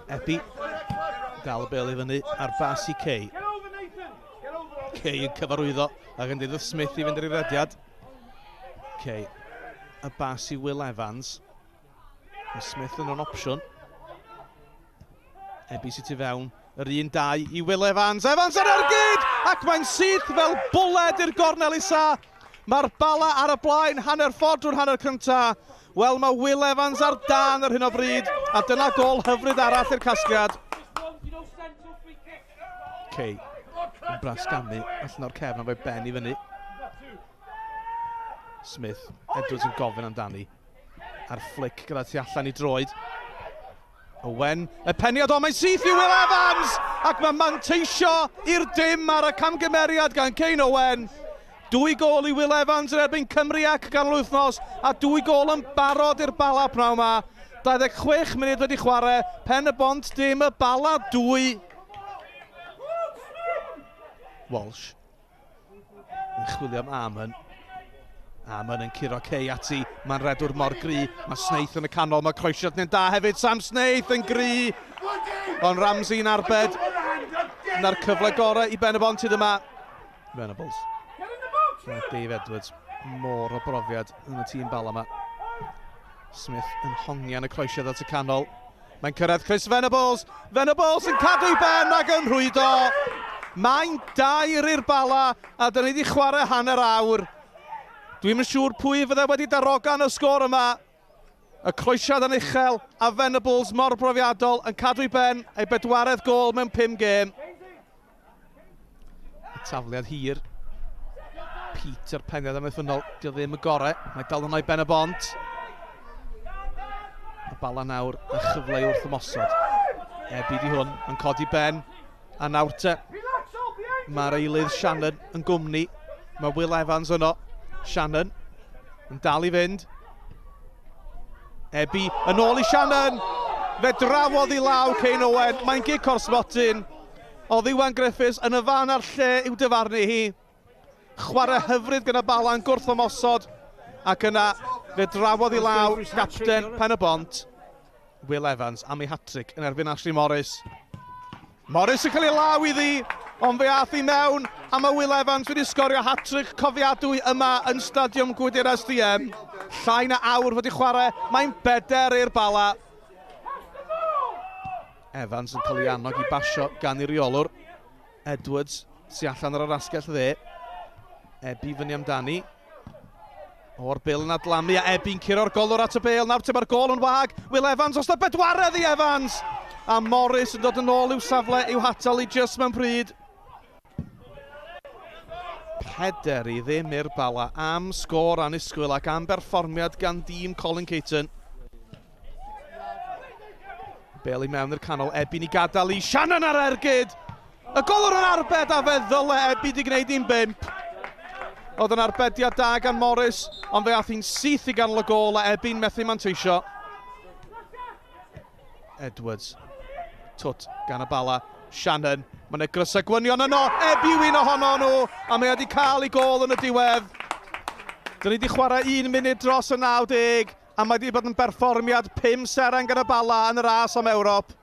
Ebi, dal y bel i fyny ar bas i Kay. Kay yn cyfarwyddo ac yn dweud Smith i fynd i'r rediad. Kay, y bas i Will Evans. Mae Smith yn o'n opsiwn. Ebi sy'n tu fewn, yr 1-2 i Will Evans. Evans ar ergyd! Ac mae'n syth fel bwled i'r gornel isa. Mae'r Bala ar y blaen, hanner ffordd drwy'r hanner cynta. Wel, mae Will Evans ar dan ar hyn o bryd, a dyna gol hyfryd arall i'r casgliad. Kay, yn brasgamu, allan o'r cefn am ei ben i fyny. Smith, Edwards yn gofyn amdani. A'r flic gyda tu allan i droed. Owen, y peniad o, mae'n syth i Will Evans! Ac mae'n manteisio i'r dim ar y camgymeriad gan Cain Owen. 2 gol i Will Evans yn erbyn Cymru ac ganol wythnos, a 2 gol yn barod i'r Bala pnawn yma. 26 munud wedi chwarae, pen y Bont dim y Bala 2. Welsh yn chwilio am Amon. Amon yn curo Kay ati, mae'n redwr mor gry. Mae Snaith yn y canol, mae croesiad yn da hefyd. Sam Snaith yn gry. Ond Ramsey'n arbed. Na'r cyfle gorau i ben y Bont hyd yma. Venables. Dave Edwards, mor o brofiad yn y tîm Bala yma. Smith yn hongian y croesiad at y canol. Mae'n cyrraedd Chris Venables. Venables yn cadw i ben ac yn rhwydo. Mae'n 2 i'r Bala, a dyn ni wedi chwarae hanner awr. Dwi'n yn siŵr pwy fydde wedi darogan y sgôr yma. Y croesiad yn uchel, a Venables mor brofiadol yn cadw i ben ei 4edd gol mewn 5 gêm. Y tafliad hir. Peter peniad am ethynol, dio ddim y gore. Mae dal yno i ben y Bont. Y Bala nawr y chyfle wrth ymosod. Ebi di hwn yn codi ben. A nawr te, mae'r eilydd Shannon yn gwmni. Mae Will Evans yno. Shannon yn dal i fynd. Ebi yn ôl i Shannon. Fe drawodd i law Cain Owen. Mae'n gig corsbotyn. Oedd Iwan Griffiths yn y fan ar lle i'w dyfarnu hi. Chwarae hyfryd gyda Bala yn gwrth ymosod. Ac yna, fe drawodd i law capten pen y Bont. Will Evans am ei hat-tric yn erbyn Ashley Morris. Morris yn cael ei law iddi, ond fe ath i mewn, a mae Will Evans wedi sgorio hat-tric cofiadwy yma yn Stadiwm Gwydr SDM. Llai na awr wedi chwarae, mae'n 4 i'r Bala. Evans yn cael ei annog i basio gan i reolwr. Edwards sy'n allan ar yr asgell dde. Ebi fyny amdani. O'r bil yn adlamu, a Ebi'n curo'r golwr at y bil. Nawr te mae'r gol yn wag. Will Evans os da 4edd i Evans. A Morris yn dod yn ôl i'w safle i'w hatal i just mewn pryd. 4 i ddim i'r Bala am sgôr annisgwyl ac am berfformiad gan dîm Colin Caton. Bel i mewn i'r canol, Ebi'n i gadael i Shannon ar ergyd. Y golwr yn arbed a fe ddyle Ebi di gwneud 1-5. Oedd yn arbediad da gan Morris, ond fe ath hi'n syth i ganol y gol a Ebi'n methu manteisio. Edwards. Twt gan y Bala. Shannon. Mae'n egros y gwynion yno. Ebi wyn ohono nhw. A mae wedi cael ei gol yn y diwedd. Dyn ni wedi chwarae 1 munud dros y 90. A mae wedi bod yn berfformiad 5 seren gan y Bala yn y ras am Ewrop.